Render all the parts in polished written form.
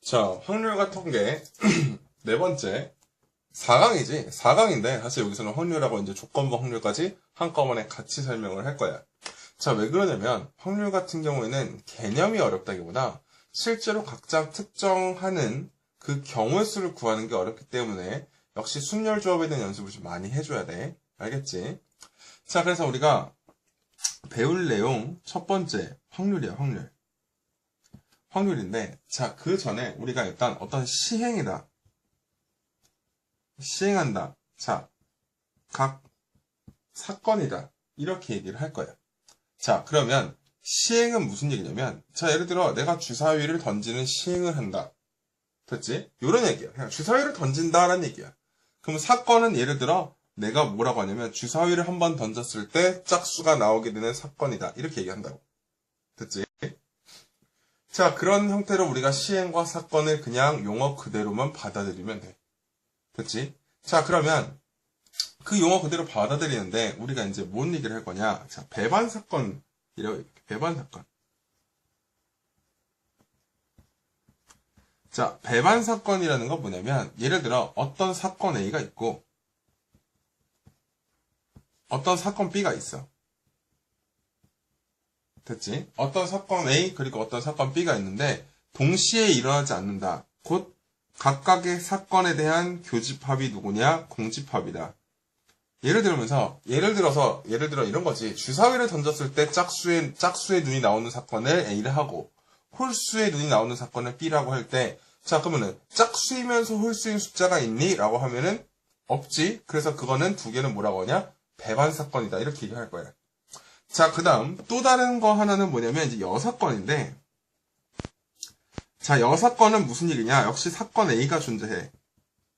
자, 확률과 통계. 네 번째. 4강이지. 4강인데, 사실 여기서는 확률하고 이제 조건부 확률까지 한꺼번에 같이 설명을 할 거야. 자, 왜 그러냐면, 확률 같은 경우에는 개념이 어렵다기보다 실제로 각자 특정하는 그 경우의 수를 구하는 게 어렵기 때문에 역시 순열 조합에 대한 연습을 좀 많이 해줘야 돼. 알겠지? 자, 그래서 우리가 배울 내용 첫 번째, 확률이야, 확률. 확률인데, 자, 그 전에 우리가 일단 어떤 시행이다. 시행한다. 자, 각 사건이다. 이렇게 얘기를 할 거야. 자, 그러면 시행은 무슨 얘기냐면, 자, 예를 들어 내가 주사위를 던지는 시행을 한다. 됐지? 요런 얘기야. 그냥 주사위를 던진다라는 얘기야. 그럼 사건은 예를 들어 내가 뭐라고 하냐면 주사위를 한번 던졌을 때 짝수가 나오게 되는 사건이다. 이렇게 얘기한다고. 됐지? 자, 그런 형태로 우리가 시행과 사건을 그냥 용어 그대로만 받아들이면 돼. 됐지? 자, 그러면 그 용어 그대로 받아들이는데 우리가 이제 뭔 얘기를 할 거냐? 자, 배반 사건. 배반 사건. 자, 배반 사건이라는 건 뭐냐면 예를 들어 어떤 사건 A가 있고 어떤 사건 B가 있어. 됐지? 어떤 사건 A 그리고 어떤 사건 B가 있는데 동시에 일어나지 않는다. 곧 각각의 사건에 대한 교집합이 누구냐? 공집합이다. 예를 들어 이런 거지. 주사위를 던졌을 때 짝수의 눈이 나오는 사건을 A를 하고 홀수의 눈이 나오는 사건을 B라고 할 때, 자, 그러면은 짝수이면서 홀수인 숫자가 있니? 라고 하면은 없지. 그래서 그거는 두 개는 뭐라고 하냐? 배반 사건이다. 이렇게 얘기할 거야. 자, 그 다음 또 다른 거 하나는 뭐냐면 이제 여사건인데, 자, 여사건은 무슨 얘기냐? 역시 사건 A가 존재해.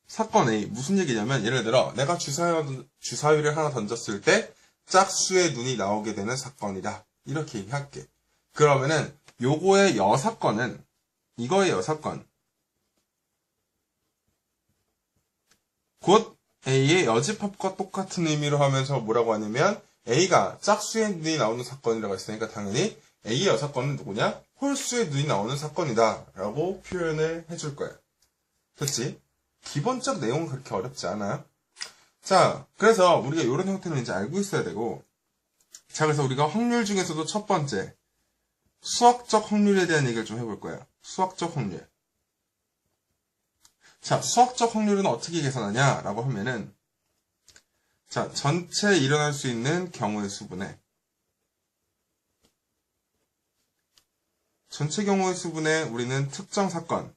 사건 A 무슨 얘기냐면 예를 들어 내가 주사위를 하나 던졌을 때 짝수의 눈이 나오게 되는 사건이다. 이렇게 얘기할게. 그러면은 요거의 여사건은 이거의 여사건 곧 A의 여집합과 똑같은 의미로 하면서 뭐라고 하냐면 A가 짝수의 눈이 나오는 사건이라고 했으니까 당연히 A의 여사건은 누구냐? 홀수의 눈이 나오는 사건이다 라고 표현을 해줄 거야. 됐지? 기본적 내용은 그렇게 어렵지 않아요. 자, 그래서 우리가 이런 형태는 이제 알고 있어야 되고, 자, 그래서 우리가 확률 중에서도 첫 번째, 수학적 확률에 대한 얘기를 좀 해볼 거예요. 수학적 확률. 자, 수학적 확률은 어떻게 계산하냐라고 하면은, 자, 전체 일어날 수 있는 경우의 수분에, 전체 경우의 수분에 우리는 특정 사건,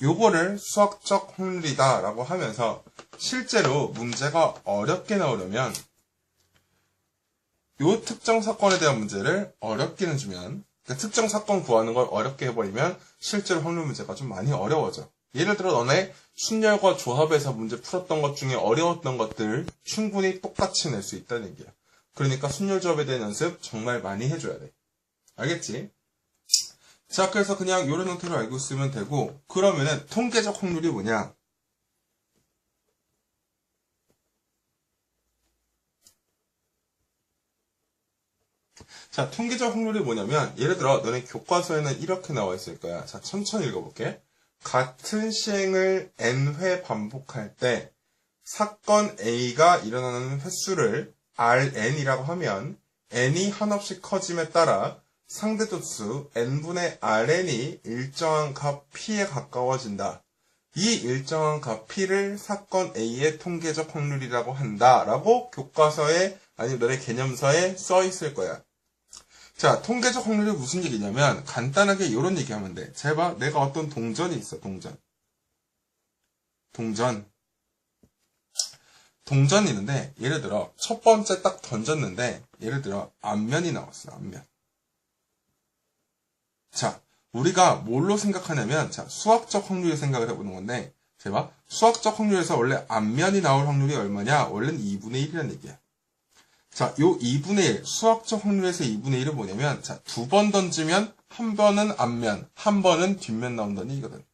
요거를 수학적 확률이다 라고 하면서 실제로 문제가 어렵게 나오려면 요 특정 사건에 대한 문제를 어렵게는 주면, 그러니까 특정 사건 구하는 걸 어렵게 해버리면 실제로 확률 문제가 좀 많이 어려워져. 예를 들어 너네 순열과 조합에서 문제 풀었던 것 중에 어려웠던 것들 충분히 똑같이 낼 수 있다는 얘기야. 그러니까 순열 조합에 대한 연습 정말 많이 해줘야 돼. 알겠지? 자, 그래서 그냥 이런 형태로 알고 있으면 되고, 그러면은 통계적 확률이 뭐냐? 자, 통계적 확률이 뭐냐면, 예를 들어 너네 교과서에는 이렇게 나와 있을 거야. 자, 천천히 읽어볼게. 같은 시행을 n회 반복할 때 사건 A가 일어나는 횟수를 Rn이라고 하면 n이 한없이 커짐에 따라 상대도수 n분의 Rn이 일정한 값 P에 가까워진다. 이 일정한 값 P를 사건 A의 통계적 확률이라고 한다. 라고 교과서에 아니면 너네 개념서에 써 있을 거야. 자, 통계적 확률이 무슨 얘기냐면 간단하게 이런 얘기하면 돼. 잘 봐. 내가 어떤 동전이 있어. 동전이 있는데 예를 들어 첫 번째 딱 던졌는데 예를 들어 앞면이 나왔어. 앞면. 자, 우리가 뭘로 생각하냐면, 자, 수학적 확률을 생각을 해보는 건데, 제가 수학적 확률에서 원래 앞면이 나올 확률이 얼마냐? 원래는 2분의 1이라는 얘기야. 자, 요 2분의 1, 수학적 확률에서 2분의 1은 뭐냐면, 자, 두 번 던지면 한 번은 앞면, 한 번은 뒷면 나온다는 얘기거든.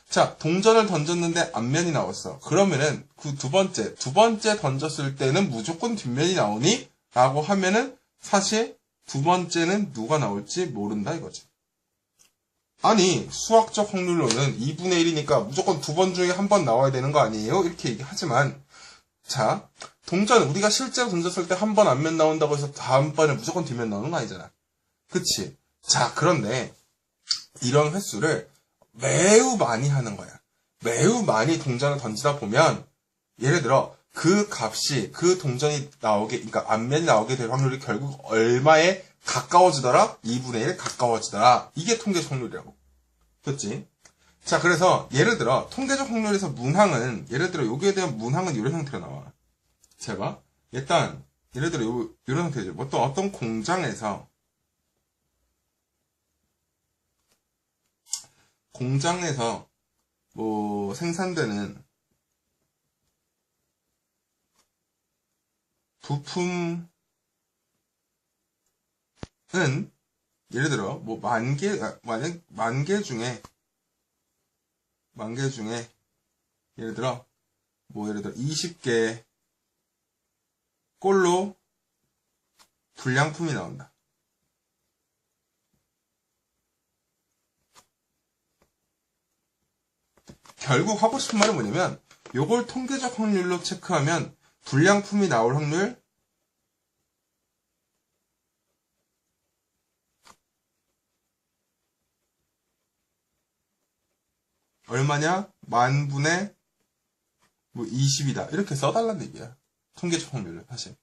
자, 동전을 던졌는데 앞면이 나왔어. 그러면은 그 두 번째 던졌을 때는 무조건 뒷면이 나오니? 라고 하면은 사실 두 번째는 누가 나올지 모른다 이거지. 아니 수학적 확률로는 2분의 1이니까 무조건 두 번 중에 한 번 나와야 되는 거 아니에요? 이렇게 얘기하지만 자 동전 우리가 실제로 던졌을 때 한 번 앞면 나온다고 해서 다음번에 무조건 뒷면 나오는 거 아니잖아. 그치? 자 그런데 이런 횟수를 매우 많이 하는 거야. 매우 많이 동전을 던지다 보면 예를 들어 그 값이 그 동전이 나오게 그러니까 앞면이 나오게 될 확률이 결국 얼마에 가까워지더라? 2분의 1 가까워지더라. 이게 통계적 확률이라고. 그렇지? 자 그래서 예를 들어 통계적 확률에서 문항은 예를 들어 여기에 대한 문항은 이런 형태로 나와. 잘 봐. 일단 예를 들어 이런 형태죠. 어떤 공장에서 뭐 생산되는 부품은 예를 들어 뭐 만 개 중에 예를 들어 20개 꼴로 불량품이 나온다. 결국 하고 싶은 말은 뭐냐면 요걸 통계적 확률로 체크하면 불량품이 나올 확률 얼마냐? 만분의 20이다. 이렇게 써달라는 얘기야. 통계적 확률은 사실.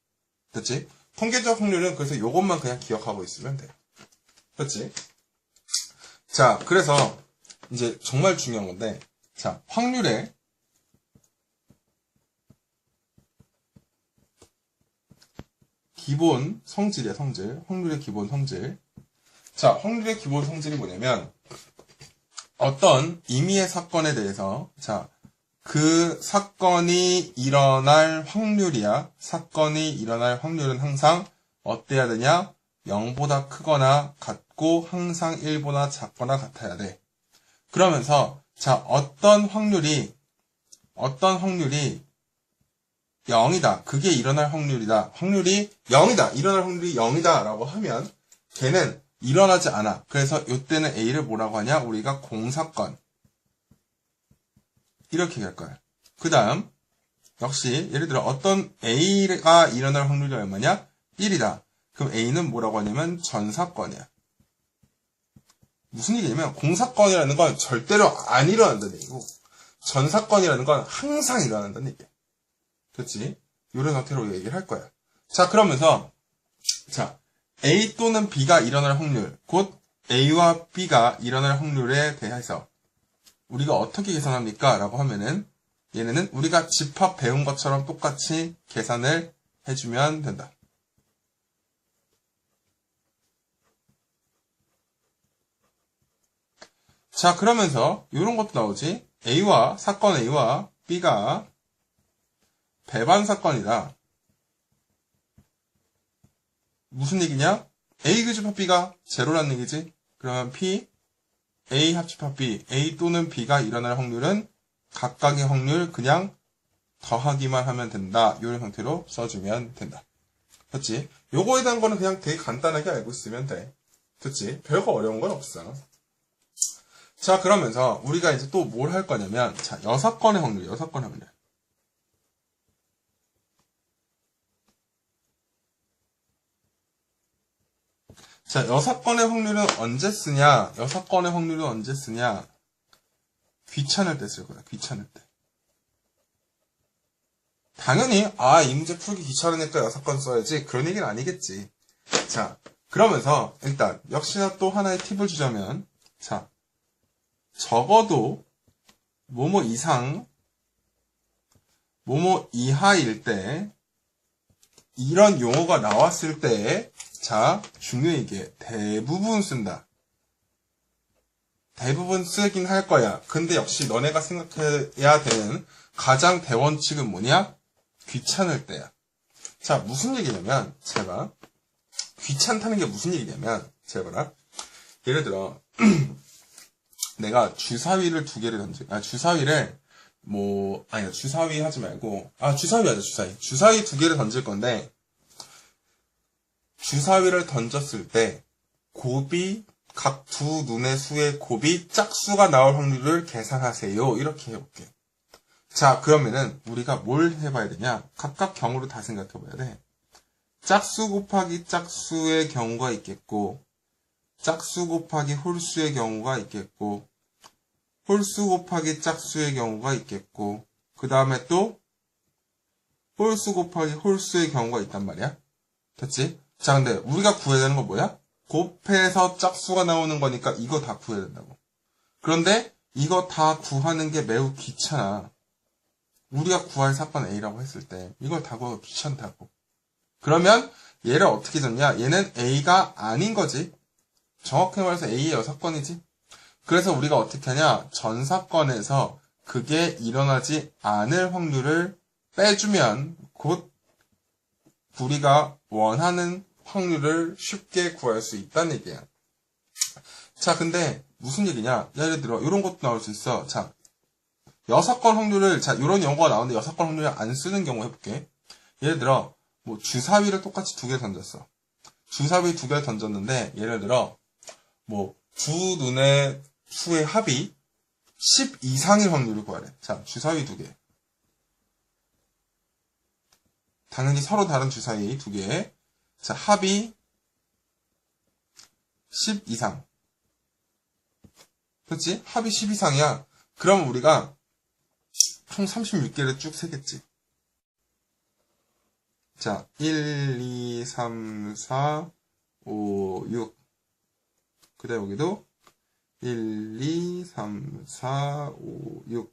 그렇지? 통계적 확률은 그래서 요것만 그냥 기억하고 있으면 돼. 그렇지? 자, 그래서 이제 정말 중요한 건데 자, 확률의 기본 성질이야, 성질. 확률의 기본 성질. 자, 확률의 기본 성질이 뭐냐면 어떤 임의의 사건에 대해서 자, 그 사건이 일어날 확률이야. 사건이 일어날 확률은 항상 어때야 되냐? 0보다 크거나 같고 항상 1보다 작거나 같아야 돼. 그러면서 자, 어떤 확률이 0이다. 그게 일어날 확률이다. 확률이 0이다. 일어날 확률이 0이다. 라고 하면 걔는 일어나지 않아. 그래서 이때는 A를 뭐라고 하냐? 우리가 공사건. 이렇게 얘기할 거야. 그 다음 역시 예를 들어 어떤 A가 일어날 확률이 얼마냐? 1이다. 그럼 A는 뭐라고 하냐면 전사건이야. 무슨 얘기냐면 공사건이라는 건 절대로 안 일어난다는 얘기고 전사건이라는 건 항상 일어난다는 얘기야. 그렇지? 이런 형태로 얘기를 할 거야. 자 그러면서 자 A 또는 B가 일어날 확률 곧 A와 B가 일어날 확률에 대해서 우리가 어떻게 계산합니까? 라고 하면은 얘네는 우리가 집합 배운 것처럼 똑같이 계산을 해주면 된다. 자 그러면서 이런 것도 나오지. 사건 A와 B가 배반 사건이다. 무슨 얘기냐? A 교집합 B가 제로라는 얘기지. 그러면 A 합집합 B, A 또는 B가 일어날 확률은 각각의 확률 그냥 더하기만 하면 된다. 이런 형태로 써주면 된다. 그렇지? 요거에 대한 거는 그냥 되게 간단하게 알고 있으면 돼. 그렇지? 별거 어려운 건 없어. 자 그러면서 우리가 이제 또 뭘 할 거냐면 자 6건의 확률. 자, 6건의 확률은 언제 쓰냐? 6건의 확률은 언제 쓰냐? 귀찮을 때 쓸 거야, 귀찮을 때. 당연히, 이 문제 풀기 귀찮으니까 6건 써야지. 그런 얘기는 아니겠지. 자, 그러면서, 일단, 역시나 또 하나의 팁을 주자면, 자, 적어도, 뭐뭐 이상, 뭐뭐 이하일 때, 이런 용어가 나왔을 때, 자, 중요한 게 대부분 쓴다. 대부분 쓰긴 할 거야. 근데 역시 너네가 생각해야 되는 가장 대원칙은 뭐냐? 귀찮을 때야. 자, 무슨 얘기냐면, 잘 봐. 귀찮다는 게 무슨 얘기냐면, 잘 봐라. 예를 들어, 내가 주사위를 2개를 주사위를, 주사위 하지 말고, 주사위 하자, 주사위. 주사위 2개를 던질 건데, 주사위를 던졌을 때 곱이 각 두 눈의 수의 곱이 짝수가 나올 확률을 계산하세요. 이렇게 해볼게. 자, 그러면은 우리가 뭘 해봐야 되냐? 각각 경우로 다 생각해봐야 돼. 짝수 곱하기 짝수의 경우가 있겠고, 짝수 곱하기 홀수의 경우가 있겠고, 홀수 곱하기 짝수의 경우가 있겠고, 그 다음에 또 홀수 곱하기 홀수의 경우가 있단 말이야. 됐지? 자, 근데 우리가 구해야 되는 건 뭐야? 곱해서 짝수가 나오는 거니까 이거 다 구해야 된다고. 그런데 이거 다 구하는 게 매우 귀찮아. 우리가 구할 사건 A라고 했을 때 이걸 다 구하기 귀찮다고. 그러면 얘를 어떻게 잡냐? 얘는 A가 아닌 거지. 정확히 말해서 A의 여사건이지. 그래서 우리가 어떻게 하냐? 전 사건에서 그게 일어나지 않을 확률을 빼주면 곧 우리가 원하는 확률을 쉽게 구할 수 있다는 얘기야. 자, 근데 무슨 얘기냐? 예를 들어 이런 것도 나올 수 있어. 자, 여사건 확률을, 자, 이런 영어가 나오는데 여사건 확률을 안 쓰는 경우 해볼게. 예를 들어 뭐 주사위를 똑같이 2개 던졌어. 주사위 2개를 던졌는데 예를 들어 뭐 두 눈의 수의 합이 10 이상일 확률을 구하래. 자, 주사위 2개. 당연히 서로 다른 주사위 2개. 자, 합이 10 이상. 그렇지? 합이 10 이상이야. 그럼 우리가 총 36개를 쭉 세겠지. 자, 1, 2, 3, 4, 5, 6. 그 다음에 여기도 1, 2, 3, 4, 5, 6.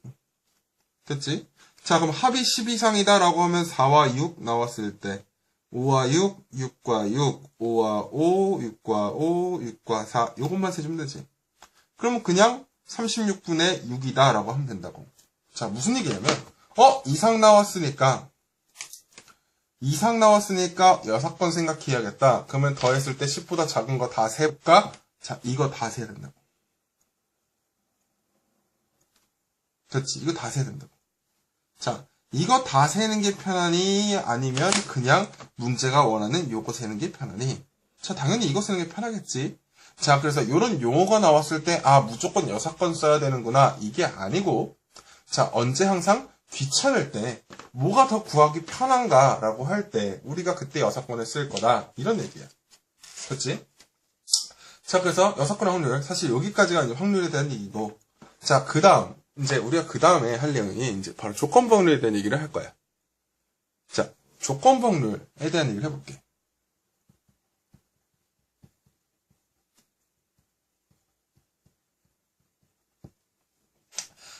됐지? 자, 그럼 합이 10 이상이다 라고 하면 4와 6 나왔을 때 5와 6, 6과 6, 5와 5, 6과 5, 6과 4 요것만 세주면 되지. 그러면 그냥 36분의 6이다 라고 하면 된다고. 자, 무슨 얘기냐면 이상 나왔으니까 여사건 생각해야겠다. 그러면 더했을 때 10보다 작은 거 다 세볼까? 자, 이거 다 세야 된다고. 그렇지, 이거 다 세야 된다고. 자, 이거 다 세는 게 편하니 아니면 그냥 문제가 원하는 요거 세는 게 편하니? 자, 당연히 이거 세는 게 편하겠지. 자, 그래서 이런 용어가 나왔을 때 무조건 여사건 써야 되는구나 이게 아니고, 자, 언제 항상 귀찮을 때 뭐가 더 구하기 편한가 라고 할 때 우리가 그때 여사건을 쓸 거다 이런 얘기야. 그렇지? 자, 그래서 여사건 확률, 사실 여기까지가 이제 확률에 대한 얘기고, 자, 그 다음 이제 우리가 그 다음에 할 내용이 이제 바로 조건부 확률에 대한 얘기를 할 거야. 자, 조건부 확률에 대한 얘기를 해볼게.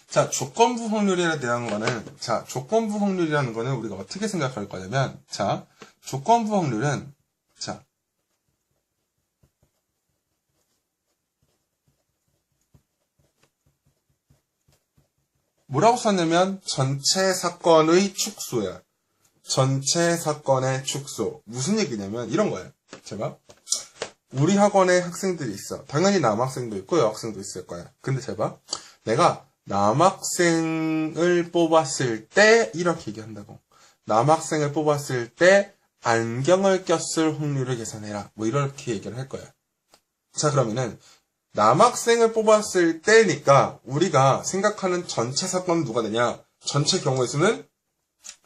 자, 조건부 확률에 대한 거는, 자, 조건부 확률이라는 거는 우리가 어떻게 생각할 거냐면, 자, 조건부 확률은, 자, 뭐라고 썼냐면 전체 사건의 축소야. 전체 사건의 축소. 무슨 얘기냐면 이런 거예요. 제가 우리 학원에 학생들이 있어. 당연히 남학생도 있고 여학생도 있을 거야. 근데 제가 내가 남학생을 뽑았을 때 이렇게 얘기한다고. 남학생을 뽑았을 때 안경을 꼈을 확률을 계산해라. 뭐 이렇게 얘기를 할 거야. 자, 그러면은 남학생을 뽑았을 때니까 우리가 생각하는 전체 사건은 누가 되냐? 전체 경우의 수는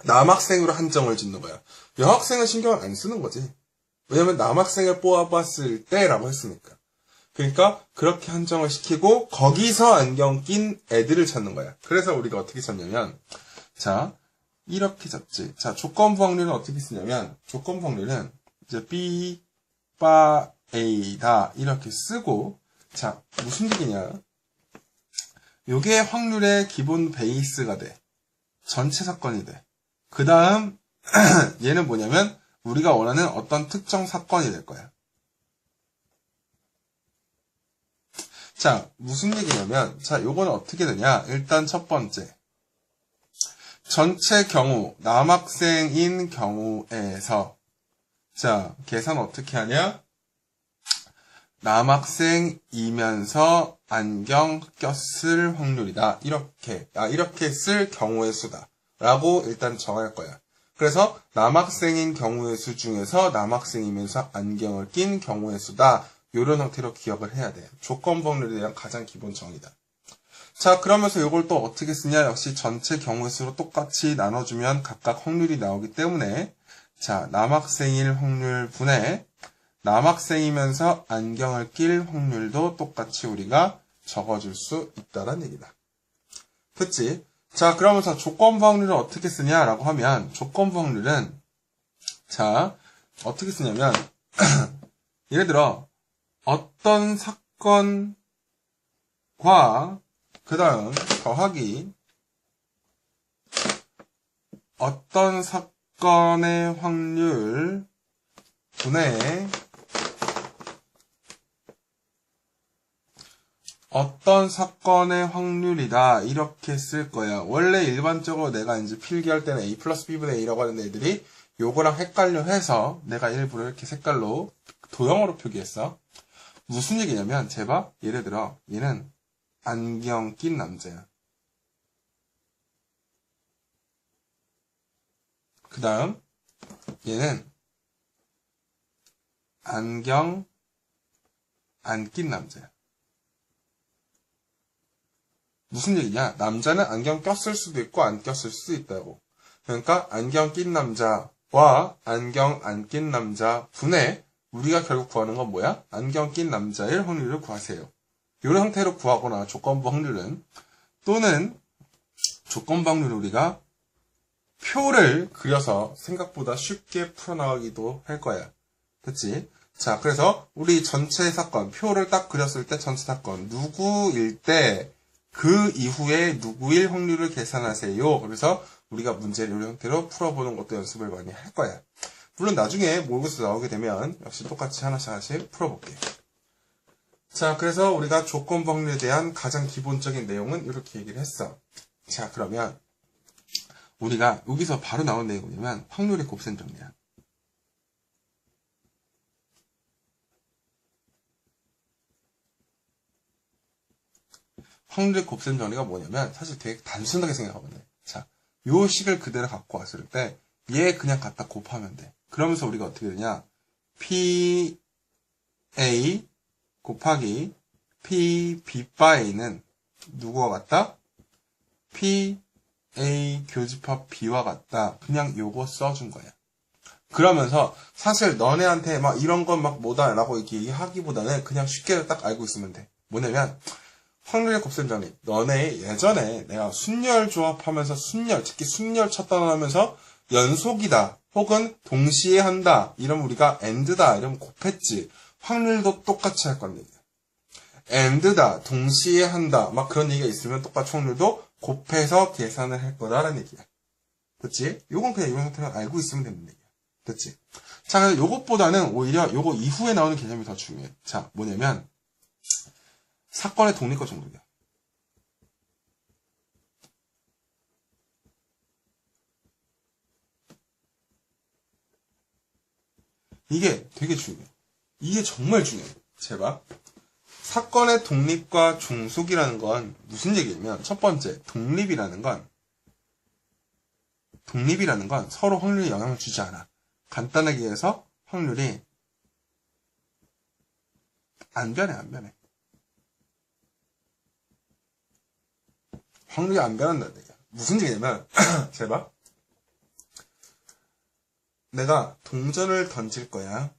남학생으로 한정을 짓는 거야. 여학생은 신경을 안 쓰는 거지. 왜냐면 남학생을 뽑았을 때라고 했으니까. 그러니까 그렇게 한정을 시키고 거기서 안경 낀 애들을 찾는 거야. 그래서 우리가 어떻게 찾냐면, 자, 이렇게 잡지. 자, 조건부 확률은 어떻게 쓰냐면, 조건부 확률은 이제 B, 바, A다 이렇게 쓰고, 자, 무슨 얘기냐? 요게 확률의 기본 베이스가 돼. 전체 사건이 돼. 그 다음 얘는 뭐냐면 우리가 원하는 어떤 특정 사건이 될 거야. 자, 무슨 얘기냐면, 자, 요거는 어떻게 되냐? 일단 첫 번째, 전체 경우 남학생인 경우에서, 자, 계산 어떻게 하냐? 남학생이면서 안경 꼈을 확률이다. 이렇게 쓸 경우의 수다. 라고 일단 정할 거야. 그래서 남학생인 경우의 수 중에서 남학생이면서 안경을 낀 경우의 수다. 이런 형태로 기억을 해야 돼요. 조건부 확률에 대한 가장 기본 정의다. 자, 그러면서 이걸 또 어떻게 쓰냐? 역시 전체 경우의 수로 똑같이 나눠주면 각각 확률이 나오기 때문에 자, 남학생일 확률 분의 남학생이면서 안경을 낄 확률도 똑같이 우리가 적어줄 수 있다는 얘기다. 그치? 자, 그러면서 조건부 확률을 어떻게 쓰냐라고 하면 조건부 확률은 자, 어떻게 쓰냐면 예를 들어 어떤 사건과 그 다음 더하기 어떤 사건의 확률 분의 어떤 사건의 확률이다 이렇게 쓸 거야. 원래 일반적으로 내가 이제 필기할 때는 A 플러스 B분의 A라고 하는 애들이 요거랑 헷갈려 해서 내가 일부러 이렇게 색깔로 도형으로 표기했어. 무슨 얘기냐면 제발 예를 들어 얘는 안경 낀 남자야. 그 다음 얘는 안경 안 낀 남자야. 무슨 얘기냐? 남자는 안경 꼈을 수도 있고 안 꼈을 수도 있다고. 그러니까 안경 낀 남자와 안경 안 낀 남자 분의 우리가 결국 구하는 건 뭐야? 안경 낀 남자의 확률을 구하세요. 이런 형태로 구하거나 조건부 확률은 또는 조건부 확률을 우리가 표를 그려서 생각보다 쉽게 풀어나가기도 할 거야. 그치? 자, 그래서 우리 전체 사건, 표를 딱 그렸을 때 전체 사건, 누구일 때 그 이후에 누구일 확률을 계산하세요. 그래서 우리가 문제를 이런 형태로 풀어보는 것도 연습을 많이 할 거야. 물론 나중에 모의고사 나오게 되면 역시 똑같이 하나씩 풀어볼게요. 자, 그래서 우리가 조건부 확률에 대한 가장 기본적인 내용은 이렇게 얘기를 했어. 자, 그러면 우리가 여기서 바로 나온 내용이 뭐냐면 확률의 곱셈 정리야. 확률의 곱셈 정리가 뭐냐면 사실 되게 단순하게 생각하면 돼. 자, 요 식을 그대로 갖고 왔을 때 얘 그냥 갖다 곱하면 돼. 그러면서 우리가 어떻게 되냐? PA 곱하기 PB 바이는 누구와 같다? PA 교집합 B와 같다. 그냥 요거 써준 거야. 그러면서 사실 너네한테 막 이런 건 막 뭐다라고 얘기하기보다는 그냥 쉽게 딱 알고 있으면 돼. 뭐냐면 확률의 곱셈 정리. 너네 예전에 내가 순열 조합하면서 특히 순열 쳤다 하면서 연속이다 혹은 동시에 한다 이러면 우리가 AND다 이러면 곱했지. 확률도 똑같이 할 건데 AND다 동시에 한다 막 그런 얘기가 있으면 똑같이 확률도 곱해서 계산을 할 거다라는 얘기야. 그치? 요건 그냥 이런 상태로 알고 있으면 되는 얘기야. 그치? 자, 그래서 요것보다는 오히려 요거 이후에 나오는 개념이 더 중요해. 자, 뭐냐면 사건의 독립과 중독이야. 이게 되게 중요해. 이게 정말 중요해. 제발. 사건의 독립과 중속이라는 건 무슨 얘기냐면 첫 번째, 독립이라는 건 서로 확률에 영향을 주지 않아. 간단하게 해서 확률이 안 변해. 확률이 안 변한다는 얘기야. 무슨 얘기냐면 제발. 내가 동전을 던질 거야.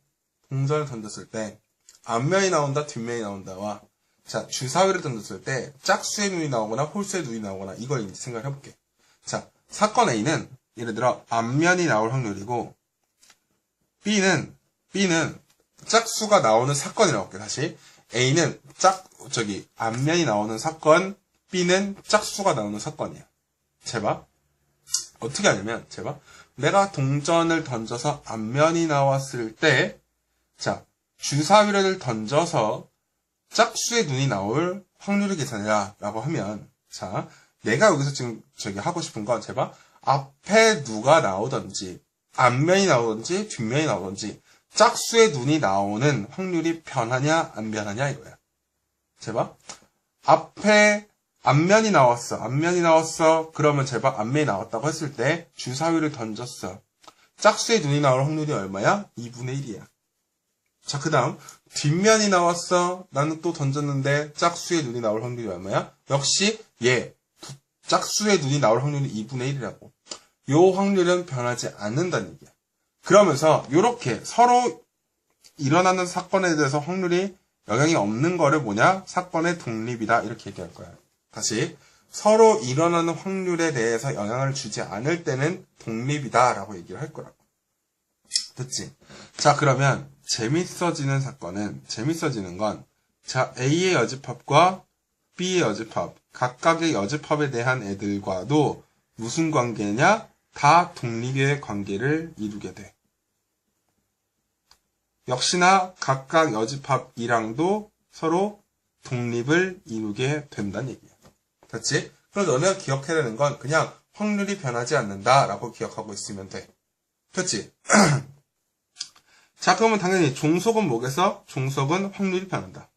동전을 던졌을 때 앞면이 나온다, 뒷면이 나온다와 자, 주사위를 던졌을 때 짝수의 눈이 나오거나 홀수의 눈이 나오거나 이걸 이제 생각을 해볼게. 자, 사건 A는 예를 들어 앞면이 나올 확률이고 B는 짝수가 나오는 사건이라고 할게. 다시 A는 앞면이 나오는 사건, B는 짝수가 나오는 사건이야. 제발. 어떻게 하냐면 제발. 내가 동전을 던져서 앞면이 나왔을 때 자, 주사위를 던져서 짝수의 눈이 나올 확률을 계산해라 라고 하면 자, 내가 여기서 지금 하고 싶은 건 제발 앞에 누가 나오든지 앞면이 나오든지 뒷면이 나오든지 짝수의 눈이 나오는 확률이 변하냐 안 변하냐 이거야. 제발 앞면이 나왔어. 그러면 제발 앞면이 나왔다고 했을 때 주사위를 던졌어. 짝수의 눈이 나올 확률이 얼마야? 2분의 1이야. 자, 그 다음 뒷면이 나왔어. 나는 또 던졌는데 짝수의 눈이 나올 확률이 얼마야? 역시 짝수의 눈이 나올 확률이 2분의 1이라고. 요 확률은 변하지 않는다는 얘기야. 그러면서 요렇게 서로 일어나는 사건에 대해서 확률이 영향이 없는 거를 뭐냐? 사건의 독립이다. 이렇게 얘기할 거야. 다시 서로 일어나는 확률에 대해서 영향을 주지 않을 때는 독립이다 라고 얘기를 할 거라고. 됐지? 자, 그러면 재밌어지는 건 자, A의 여집합과 B의 여집합, 각각의 여집합에 대한 애들과도 무슨 관계냐? 다 독립의 관계를 이루게 돼. 역시나 각각 여집합이랑도 서로 독립을 이루게 된다는 얘기야. 됐지? 그럼 너네가 기억해야 되는 건 그냥 확률이 변하지 않는다라고 기억하고 있으면 돼. 됐지? 자, 그러면 당연히 종속은 뭐겠어? 종속은 확률이 변한다.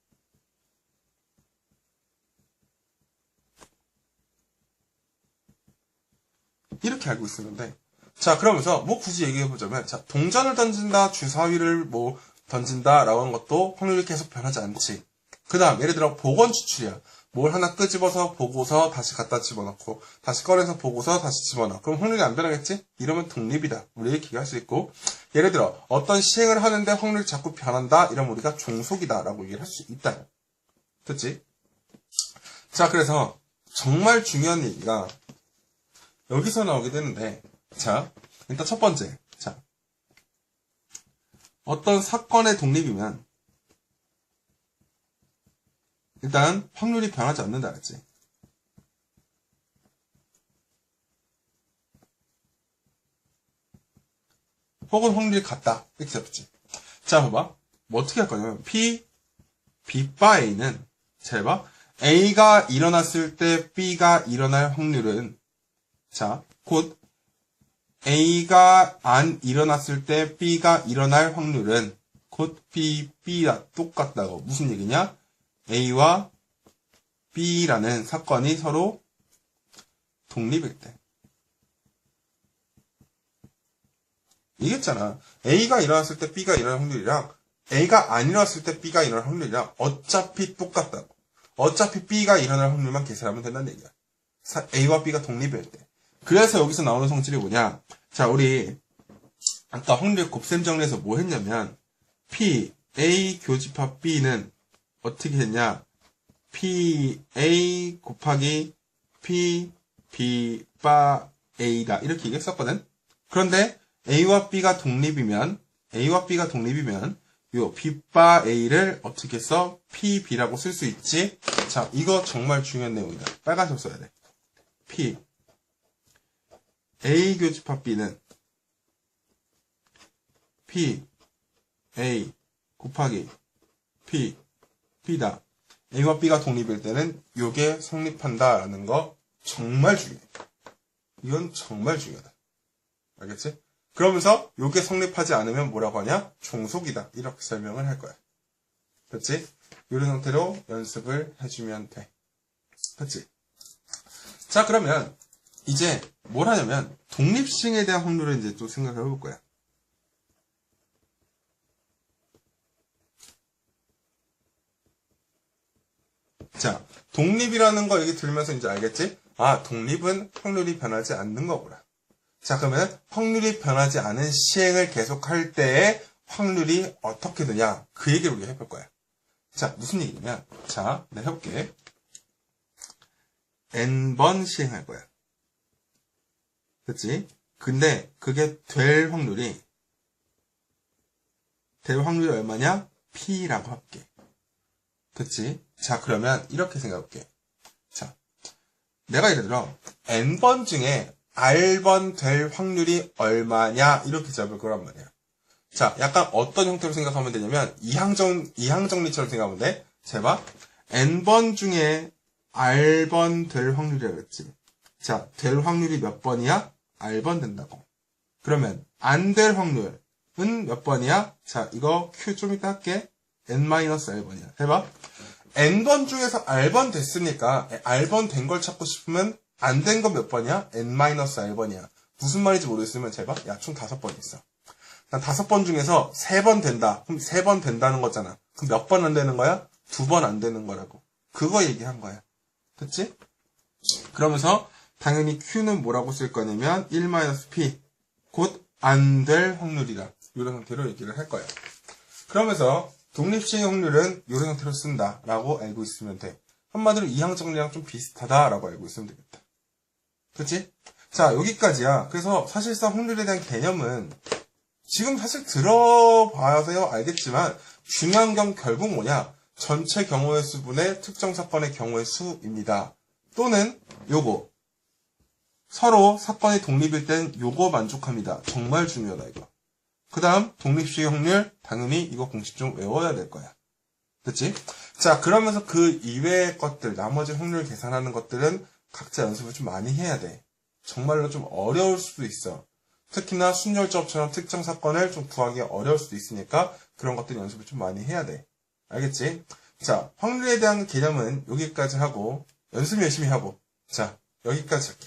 이렇게 알고 있으면 돼. 자, 그러면서 뭐 굳이 얘기해보자면, 자, 동전을 던진다, 주사위를 뭐 던진다라고 하는 것도 확률이 계속 변하지 않지. 그 다음 예를 들어 복원 추출이야. 뭘 하나 끄집어서 보고서 다시 갖다 집어넣고 다시 꺼내서 보고서 다시 집어넣어. 그럼 확률이 안 변하겠지? 이러면 독립이다. 우리 이렇게 할 수 있고, 예를 들어 어떤 시행을 하는데 확률이 자꾸 변한다. 이러면 우리가 종속이다 라고 얘기를 할 수 있다. 됐지? 자, 그래서 정말 중요한 얘기가 여기서 나오게 되는데, 자, 일단 첫 번째, 자, 어떤 사건의 독립이면 일단 확률이 변하지 않는다 그랬지. 혹은 확률이 같다 이렇게 잡았지. 자, 봐봐. 뭐 어떻게 할 거냐면 P, B바 A는 잘 봐. A가 일어났을 때 B가 일어날 확률은, 자, 곧 A가 안 일어났을 때 B가 일어날 확률은 곧 B, B가 똑같다고. 무슨 얘기냐? A와 B라는 사건이 서로 독립일 때. 이겼잖아. A가 일어났을 때 B가 일어날 확률이랑 A가 안 일어났을 때 B가 일어날 확률이랑 어차피 똑같다고. 어차피 B가 일어날 확률만 계산하면 된다는 얘기야. A와 B가 독립일 때. 그래서 여기서 나오는 성질이 뭐냐? 자, 우리 아까 확률 곱셈 정리해서 뭐 했냐면 P, A 교집합 B는 어떻게 했냐? P, A 곱하기 P, B, 바, A다. 이렇게 얘기했었거든? 그런데 A와 B가 독립이면 요 B, 바, A를 어떻게 써? P, B라고 쓸 수 있지? 자, 이거 정말 중요한 내용이다. 빨간색 써야 돼. P, A 교집합 B는 P, A 곱하기 P, B다. A와 B가 독립일 때는 요게 성립한다라는 거 정말 중요해. 이건 정말 중요하다. 알겠지? 그러면서 요게 성립하지 않으면 뭐라고 하냐? 종속이다. 이렇게 설명을 할 거야. 됐지? 이런 형태로 연습을 해주면 돼. 됐지? 자, 그러면 이제 뭘 하냐면 독립식에 대한 확률을 이제 또 생각해 볼 거야. 자, 독립이라는 거 얘기 들으면서 이제 알겠지? 아, 독립은 확률이 변하지 않는 거구나. 자, 그러면 확률이 변하지 않은 시행을 계속할 때의 확률이 어떻게 되냐? 그 얘기를 우리가 해볼 거야. 자, 무슨 얘기냐면, 자, 내가 해볼게. n번 시행할 거야. 그치? 근데 그게 될 확률이 얼마냐? P라고 할게. 그치? 자, 그러면 이렇게 생각해볼게. 자, 내가 예를 들어 n번 중에 r번 될 확률이 얼마냐 이렇게 잡을 거란 말이야. 자, 약간 어떤 형태로 생각하면 되냐면 이항정리처럼 생각하면 돼. 제발 n번 중에 r번 될 확률이라고 했지. 자, 될 확률이 몇 번이야? r번 된다고. 그러면 안 될 확률은 몇 번이야? 자, 이거 q 좀 이따 할게. n-r번이야. 해봐. n번 중에서 r번 됐으니까 r번 된 걸 찾고 싶으면 안 된 건 몇 번이야? n-r번이야. 무슨 말인지 모르겠으면 제발, 야, 총 5번 있어. 난 5번 중에서 3번 된다. 그럼 3번 된다는 거잖아. 그럼 몇 번 안 되는 거야? 2번 안 되는 거라고. 그거 얘기한 거야. 됐지? 그러면서 당연히 Q는 뭐라고 쓸 거냐면 1-P 곧 안 될 확률이다. 이런 형태로 얘기를 할 거야. 그러면서 독립시행 확률은 이런 형태로 쓴다 라고 알고 있으면 돼. 한마디로 이항 정리랑 좀 비슷하다 라고 알고 있으면 되겠다. 그치? 자, 여기까지야. 그래서 사실상 확률에 대한 개념은 지금 사실 들어봐서 알겠지만 중요한 건 결국 뭐냐? 전체 경우의 수분의 특정 사건의 경우의 수입니다. 또는 요거. 서로 사건이 독립일 땐 요거 만족합니다. 정말 중요하다 이거. 그 다음 독립시행 확률 당연히 이거 공식 좀 외워야 될 거야. 그치? 자, 그러면서 그 이외의 것들, 나머지 확률 계산하는 것들은 각자 연습을 좀 많이 해야 돼. 정말로 좀 어려울 수도 있어. 특히나 순열조합처럼 특정 사건을 좀 구하기 어려울 수도 있으니까 그런 것들 연습을 좀 많이 해야 돼. 알겠지? 자, 확률에 대한 개념은 여기까지 하고 연습 열심히 하고 자, 여기까지 할게.